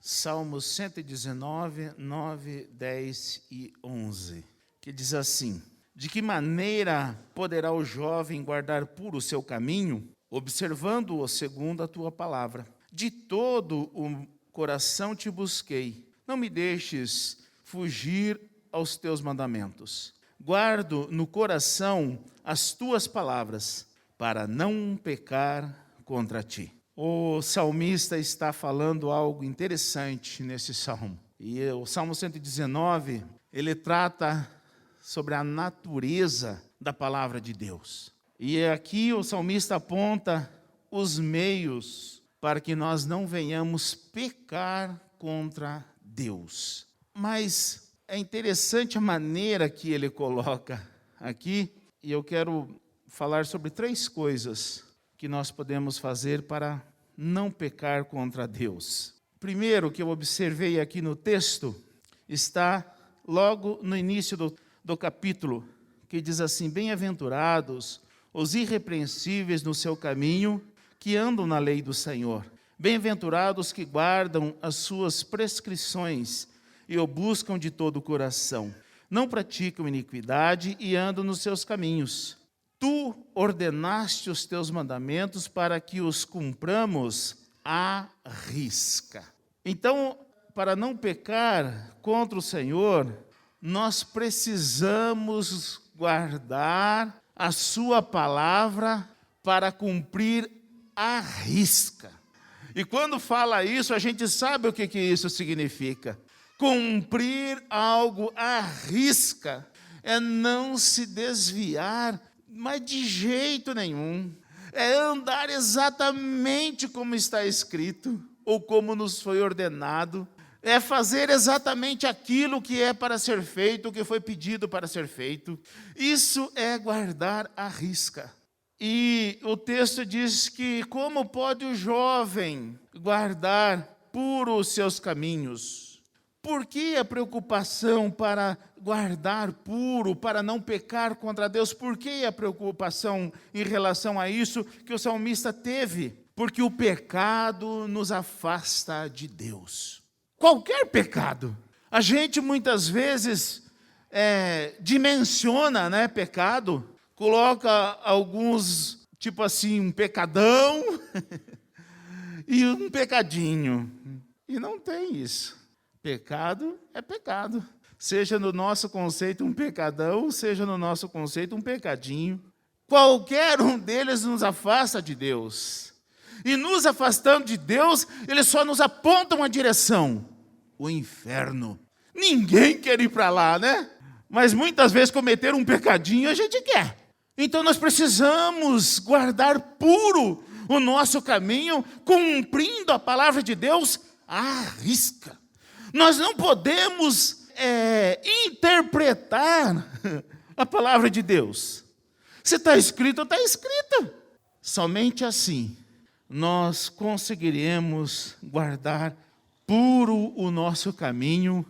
Salmos 119, 9, 10 e 11, que diz assim: De que maneira poderá o jovem guardar puro o seu caminho, observando-o segundo a tua palavra? De todo o coração te busquei, não me deixes fugir aos teus mandamentos. Guardo no coração as tuas palavras, para não pecar contra ti. O salmista está falando algo interessante nesse salmo. E o Salmo 119, ele trata sobre a natureza da palavra de Deus. E aqui o salmista aponta os meios para que nós não venhamos pecar contra Deus. Mas é interessante a maneira que ele coloca aqui, e eu quero falar sobre 3 coisas que nós podemos fazer para não pecar contra Deus. Primeiro, que eu observei aqui no texto, está logo no início do capítulo, que diz assim: Bem-aventurados os irrepreensíveis no seu caminho, que andam na lei do Senhor. Bem-aventurados que guardam as suas prescrições e o buscam de todo o coração. Não praticam iniquidade e andam nos seus caminhos. Tu ordenaste os teus mandamentos para que os cumpramos à risca. Então, para não pecar contra o Senhor, nós precisamos guardar a sua palavra para cumprir à risca. E quando fala isso, a gente sabe o que isso significa. Cumprir algo à risca é não se desviar, mas de jeito nenhum. É andar exatamente como está escrito, ou como nos foi ordenado. É fazer exatamente aquilo que é para ser feito, o que foi pedido para ser feito. Isso é guardar à risca. E o texto diz que como pode o jovem guardar puro os seus caminhos? Por que a preocupação para guardar puro, para não pecar contra Deus? Por que a preocupação em relação a isso que o salmista teve? Porque o pecado nos afasta de Deus. Qualquer pecado. A gente muitas vezes dimensiona, pecado, coloca alguns, tipo assim, um pecadão e um pecadinho. E não tem isso. Pecado é pecado. Seja no nosso conceito um pecadão, seja no nosso conceito um pecadinho. Qualquer um deles nos afasta de Deus. E nos afastando de Deus, eles só nos apontam uma direção: o inferno. Ninguém quer ir para lá, né? Mas muitas vezes cometer um pecadinho a gente quer. Então nós precisamos guardar puro o nosso caminho, cumprindo a palavra de Deus à risca. Nós não podemos interpretar a palavra de Deus. Se está escrito, está escrito. Somente assim nós conseguiremos guardar puro o nosso caminho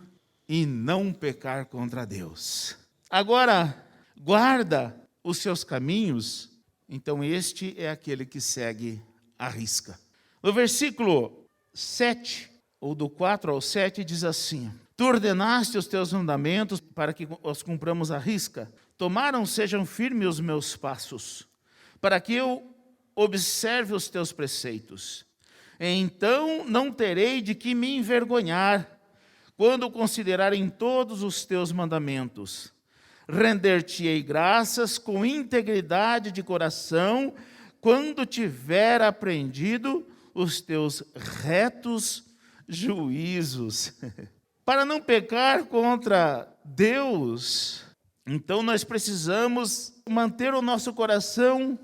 e não pecar contra Deus. Agora, guarda os seus caminhos, então este é aquele que segue à risca. No versículo 7, ou do 4 ao 7, diz assim: Tu ordenaste os teus mandamentos para que os cumpramos à risca. Tomaram, sejam firmes os meus passos, para que eu observe os teus preceitos. Então não terei de que me envergonhar, quando considerarem todos os teus mandamentos. Render-te-ei graças com integridade de coração, quando tiver aprendido os teus retos juízos. Para não pecar contra Deus, então nós precisamos manter o nosso coração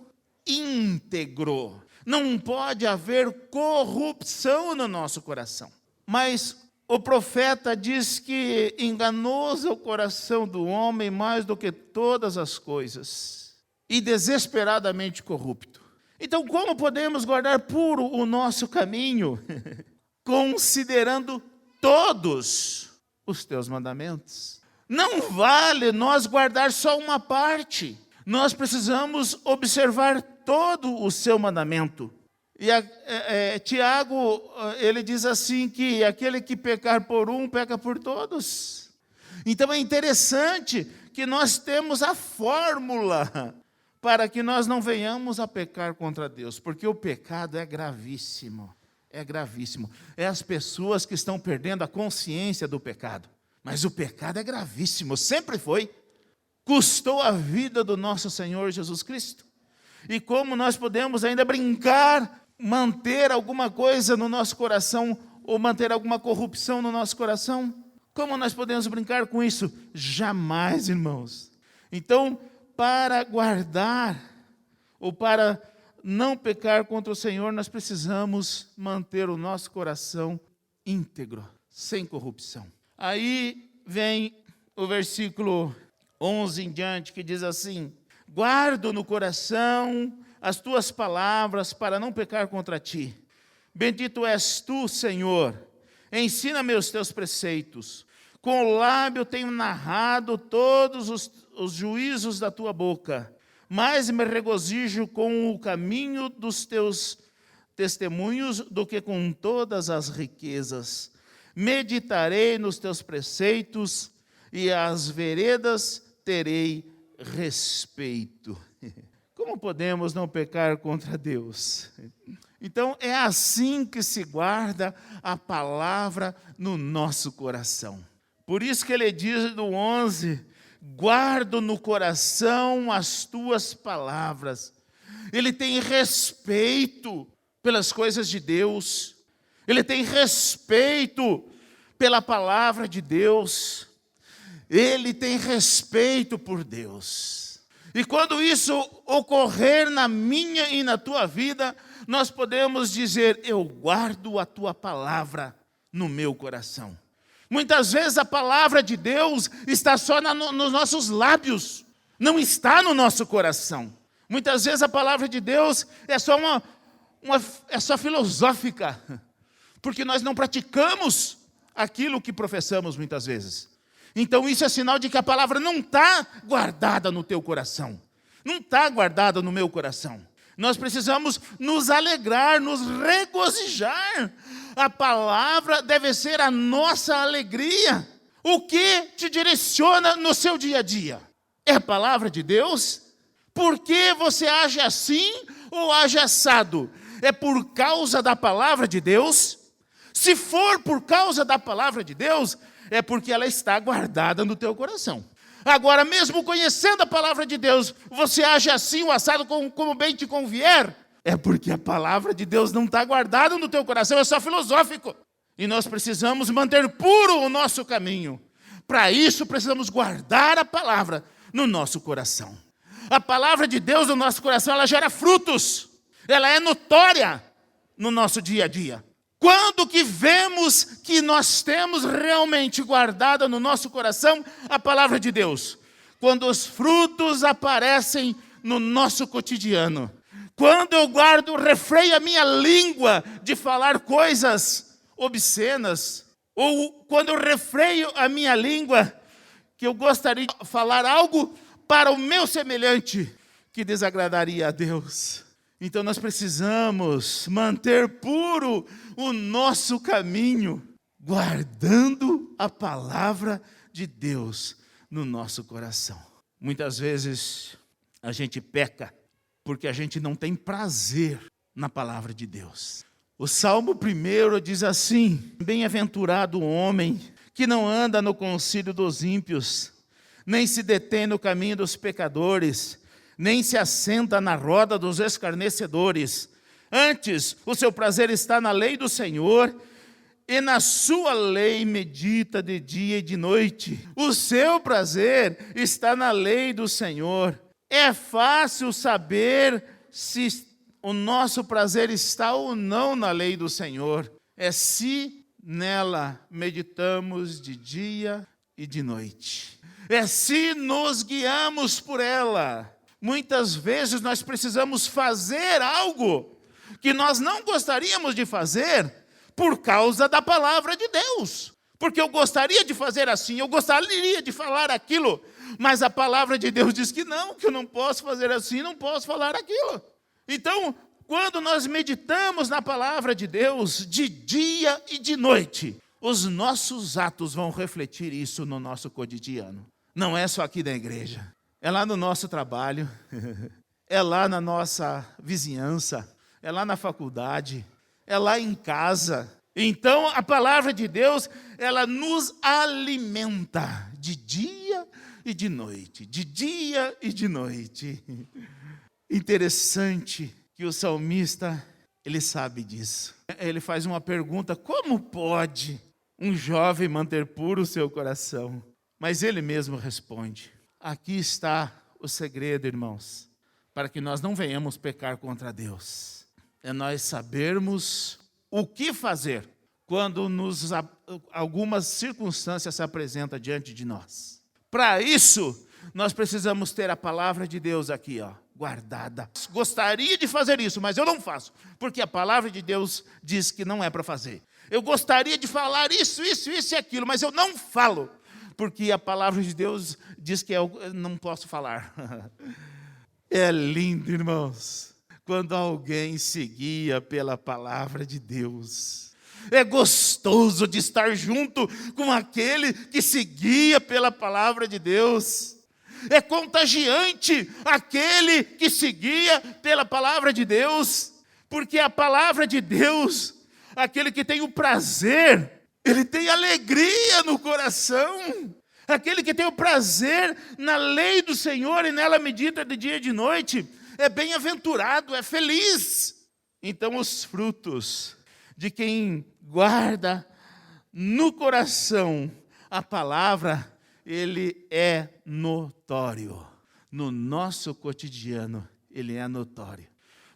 íntegro. Não pode haver corrupção no nosso coração. Mas o profeta diz que enganoso é o coração do homem mais do que todas as coisas, e desesperadamente corrupto. Então, como podemos guardar puro o nosso caminho? Considerando todos os teus mandamentos. Não vale nós guardar só uma parte. Nós precisamos observar todo o seu mandamento. E Tiago, ele diz assim que aquele que pecar por um, peca por todos. Então é interessante que nós temos a fórmula para que nós não venhamos a pecar contra Deus, porque o pecado é gravíssimo, é gravíssimo. É as pessoas que estão perdendo a consciência do pecado, mas o pecado é gravíssimo, sempre foi. Custou a vida do nosso Senhor Jesus Cristo. E como nós podemos ainda brincar, manter alguma coisa no nosso coração, ou manter alguma corrupção no nosso coração? Como nós podemos brincar com isso? Jamais, irmãos. Então, para guardar, ou para não pecar contra o Senhor, nós precisamos manter o nosso coração íntegro, sem corrupção. Aí vem o versículo 11 em diante, que diz assim: guardo no coração as tuas palavras para não pecar contra ti. Bendito és tu, Senhor, ensina-me os teus preceitos. Com o lábio tenho narrado todos os juízos da tua boca, mas me regozijo com o caminho dos teus testemunhos do que com todas as riquezas. Meditarei nos teus preceitos e às veredas terei respeito. Como podemos não pecar contra Deus? Então, é assim que se guarda a palavra no nosso coração. Por isso que ele diz no 11, guardo no coração as tuas palavras. Ele tem respeito pelas coisas de Deus. Ele tem respeito pela palavra de Deus. Ele tem respeito por Deus. E quando isso ocorrer na minha e na tua vida, nós podemos dizer: eu guardo a tua palavra no meu coração. Muitas vezes a palavra de Deus está só nos nossos lábios, não está no nosso coração. Muitas vezes a palavra de Deus é só é só filosófica, porque nós não praticamos aquilo que professamos muitas vezes. Então isso é sinal de que a palavra não está guardada no teu coração, não está guardada no meu coração. Nós precisamos nos alegrar, nos regozijar. A palavra deve ser a nossa alegria. O que te direciona no seu dia a dia? É a palavra de Deus? Por que você age assim ou age assado? É por causa da palavra de Deus? Se for por causa da palavra de Deus, é porque ela está guardada no teu coração. Agora, mesmo conhecendo a palavra de Deus, você age assim ou assado como bem te convier, é porque a palavra de Deus não está guardada no teu coração, é só filosófico. E nós precisamos manter puro o nosso caminho. Para isso, precisamos guardar a palavra no nosso coração. A palavra de Deus no nosso coração, ela gera frutos. Ela é notória no nosso dia a dia. Quando que vemos que nós temos realmente guardada no nosso coração a palavra de Deus? Quando os frutos aparecem no nosso cotidiano. Quando eu guardo, refreio a minha língua de falar coisas obscenas. Ou quando eu refreio a minha língua, que eu gostaria de falar algo para o meu semelhante, que desagradaria a Deus. Então nós precisamos manter puro o nosso caminho, guardando a palavra de Deus no nosso coração. Muitas vezes a gente peca porque a gente não tem prazer na palavra de Deus. O Salmo 1 diz assim: bem-aventurado o homem que não anda no concílio dos ímpios, nem se detém no caminho dos pecadores, nem se assenta na roda dos escarnecedores. Antes, o seu prazer está na lei do Senhor, e na sua lei medita de dia e de noite. O seu prazer está na lei do Senhor. É fácil saber se o nosso prazer está ou não na lei do Senhor. É se nela meditamos de dia e de noite. É se nos guiamos por ela. Muitas vezes nós precisamos fazer algo que nós não gostaríamos de fazer por causa da palavra de Deus. Porque eu gostaria de fazer assim, eu gostaria de falar aquilo, mas a palavra de Deus diz que eu não posso fazer assim, não posso falar aquilo. Então, Quando nós meditamos na palavra de Deus de dia e de noite, os nossos atos vão refletir isso no nosso cotidiano. Não é só aqui na igreja, é lá no nosso trabalho, é lá na nossa vizinhança, é lá na faculdade, é lá em casa. Então, a palavra de Deus, ela nos alimenta de dia e de noite, de dia e de noite. Interessante que o salmista, ele sabe disso. Ele faz uma pergunta: como pode um jovem manter puro o seu coração? Mas ele mesmo responde. Aqui está o segredo, irmãos, para que nós não venhamos pecar contra Deus. É nós sabermos o que fazer quando algumas circunstâncias se apresentam diante de nós. Para isso, nós precisamos ter a palavra de Deus aqui, guardada. Gostaria de fazer isso, mas eu não faço, porque a palavra de Deus diz que não é para fazer. Eu gostaria de falar isso e aquilo, mas eu não falo, porque a palavra de Deus diz que eu não posso falar. É lindo, irmãos, quando alguém se guia pela palavra de Deus. É gostoso de estar junto com aquele que se guia pela palavra de Deus. É contagiante aquele que se guia pela palavra de Deus, porque a palavra de Deus, aquele que tem o prazer, ele tem alegria no coração. Aquele que tem o prazer na lei do Senhor e nela medita de dia e de noite, é bem-aventurado, é feliz. Então os frutos de quem guarda no coração a palavra, ele é notório. No nosso cotidiano, ele é notório.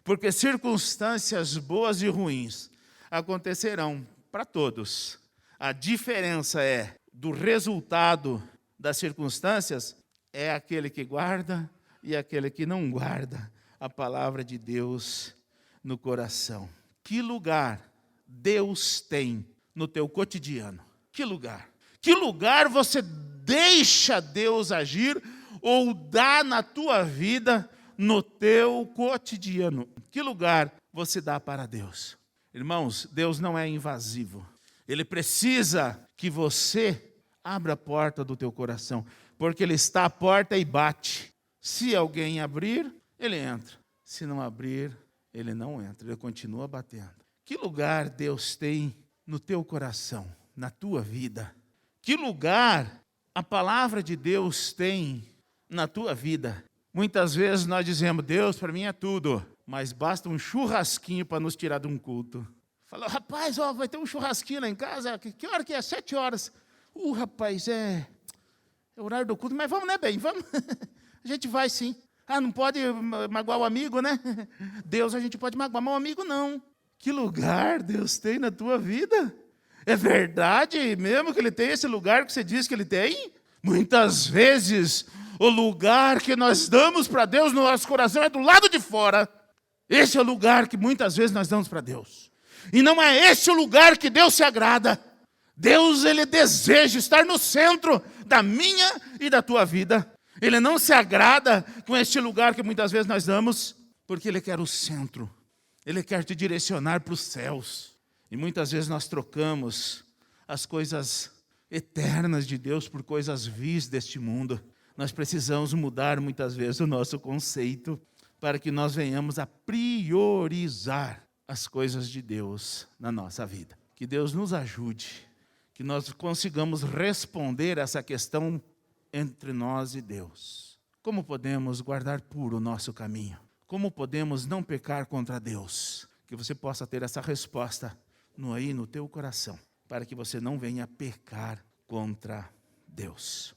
Porque circunstâncias boas e ruins acontecerão para todos. A diferença é do resultado das circunstâncias, é aquele que guarda e aquele que não guarda a palavra de Deus no coração. Que lugar Deus tem no teu cotidiano? Que lugar? Que lugar você deixa Deus agir ou dá na tua vida no teu cotidiano? Que lugar você dá para Deus? Irmãos, Deus não é invasivo. Ele precisa que você abra a porta do teu coração, porque Ele está à porta e bate. Se alguém abrir, Ele entra. Se não abrir, Ele não entra. Ele continua batendo. Que lugar Deus tem no teu coração, na tua vida? Que lugar a palavra de Deus tem na tua vida? Muitas vezes nós dizemos: Deus para mim é tudo, mas basta um churrasquinho para nos tirar de um culto. Fala: rapaz, vai ter um churrasquinho lá em casa, que hora que é? 7 horas. Rapaz, é horário do culto, mas vamos, né, bem? Vamos. A gente vai sim. Não pode magoar o amigo, né? Deus a gente pode magoar, mas o amigo não. Que lugar Deus tem na tua vida? É verdade mesmo que Ele tem esse lugar que você diz que Ele tem? Muitas vezes, o lugar que nós damos para Deus no nosso coração é do lado de fora. Esse é o lugar que muitas vezes nós damos para Deus. E não é esse o lugar que Deus se agrada. Deus, Ele deseja estar no centro da minha e da tua vida. Ele não se agrada com este lugar que muitas vezes nós damos, porque Ele quer o centro. Ele quer te direcionar para os céus. E muitas vezes nós trocamos as coisas eternas de Deus por coisas vis deste mundo. Nós precisamos mudar muitas vezes o nosso conceito para que nós venhamos a priorizar as coisas de Deus na nossa vida. Que Deus nos ajude, que nós consigamos responder essa questão entre nós e Deus. Como podemos guardar puro o nosso caminho? Como podemos não pecar contra Deus? Que você possa ter essa resposta no teu coração, para que você não venha pecar contra Deus.